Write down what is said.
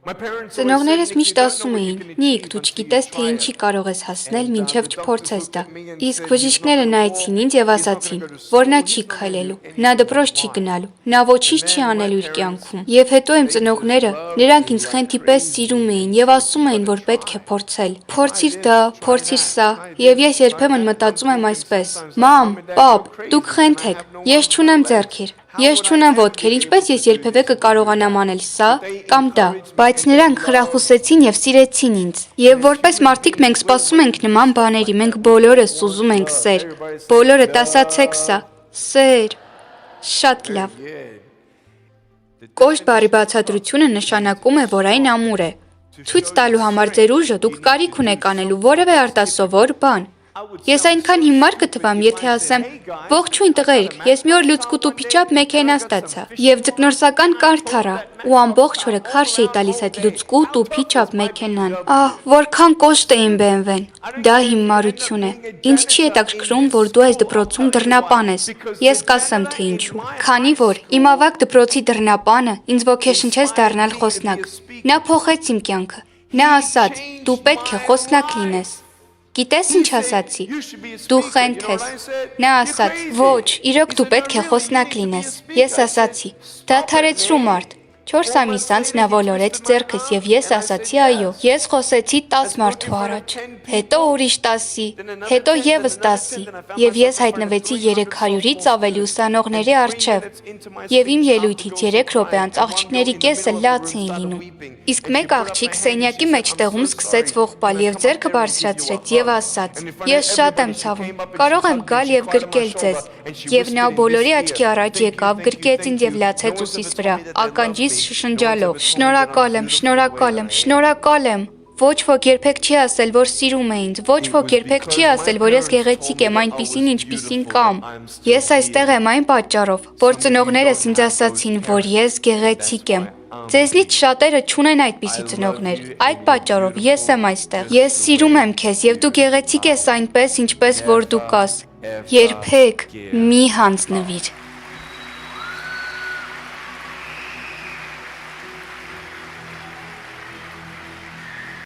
Ծնողներս միշտ ասում էին. «Նիկ, դու չգիտես, թե ինչի կարող ես հասնել, մինչև չփորձես դա»։ Իսկ բժիշկները նայեցին ինձ եւ ասացին, որ նա չի քայլելու, նա դպրոց չի գնալու, նա ոչինչ չի անելու իր կյանքում։ Եվ հետո իմ ծնողները, նրանք ինձ խենթի պես սիրում էին եւ ասում էին, որ պետք է փորձել։ Փորձիր դա, փորձիր սա, եւ ես երբեմն մտածում եմ այսպես. «Մամ, պապ, դուք խենթ եք, ես չունեմ ձեռքեր, ես չունեմ ոտքեր, ինչպես ես երբևէ կկարողանամ անել սա կամ դա»։ Բայց նրանք խրախուսեցին եւ սիրեցին ինձ։ Եվ որպես մարդիկ մենք սպասում ենք նման բաների, մենք բոլորս ուզում ենք սեր։ Բոլորդ ասացեք սա. սեր։ Շատ լավ։ Կոշտ բառի բացատրությունը նշանակում է, որ այն ամուր է։ Ցույց տալու համար ձեր ուժը դուք կարիք ունեք անելու որևէ արտասովոր բան։ Ես այնքան հիմար կթվամ, եթե ասեմ. «Ողջույն տղերք, ես մի օր լուցկու փիչապ մեքենա ստացա» եւ ձկնորսական կարդ առա ու ամբողջ օրը քարշ էի տալիս այդ լուցկու փիչապ մեքենան։ Ահ, որքան կոշտ է իմ BMW-ն։ Դա հիմարություն է։ Ինձ չի հետաքրքրում, որ դու այս դպրոցում դռնապան ես։ Ես կասեմ, թե ինչու։ Քանի որ իմ ավագ դպրոցի դռնապանը ինձ ոգեշնչեց դառնալ խոսնակ։ Նա փոխեց իմ կյանքը։ Նա ասաց. «Դու պետք է խոսնակ լինես»։ Գիտես ինչ ասացի։ Դու խենթ ես։ Նա ասաց. «Ոչ, իրոք դու պետք է խոսնակ լինես»։ Ես ասացի. «Դադարեցրու մարդ»։ 4 ամիս անց նա ոլորեց ձեռքս եւ ես ասացի այո։ Ես խոսեցի 10 մարդու առաջ, հետո ուրիշ 10-ի, հետո եւս 10-ի, եւ ես հայտնվեցի 300-ից ավելի ուսանողների առջեւ։ Եվ իմ ելույթից 3 րոպե անց աղջիկների կեսը լաց էին լինում։ Իսկ մեկ աղջիկ սենյակի մեջտեղում սկսեց ողբալ եւ ձեռքը բարձրացրեց եւ ասաց. «Ես շատ եմ ցավում, կարող եմ գալ եւ գրկել ձեզ»։ Եվ նա բոլորի աչքի առաջ եկավ, գրկեց ինձ եւ լացեց ուսիս վրա, ականջիս շշնջալով. «Շնորհակալ եմ, շնորհակալ եմ, շնորհակալ եմ»։ Ոչ ոք երբեք չի ասել, որ սիրում է ինձ, ոչ ոք երբեք չի ասել, որ ես գեղեցիկ եմ այնպիսին, ինչպիսին կամ։ Ես այստեղ եմ այն պատճառով, որ ծնողներս ինձ ասացին, որ ես գեղեցիկ եմ։ Ձեզնից շատերը չունեն այդպիսի ծնողներ։ Այդ պատճառով ես եմ այստեղ։ Ես սիրում եմ քեզ եւ դու գեղեցիկ ես այնպես, ինչպես որ դու կաս։ Երբեք մի հանձնվիր։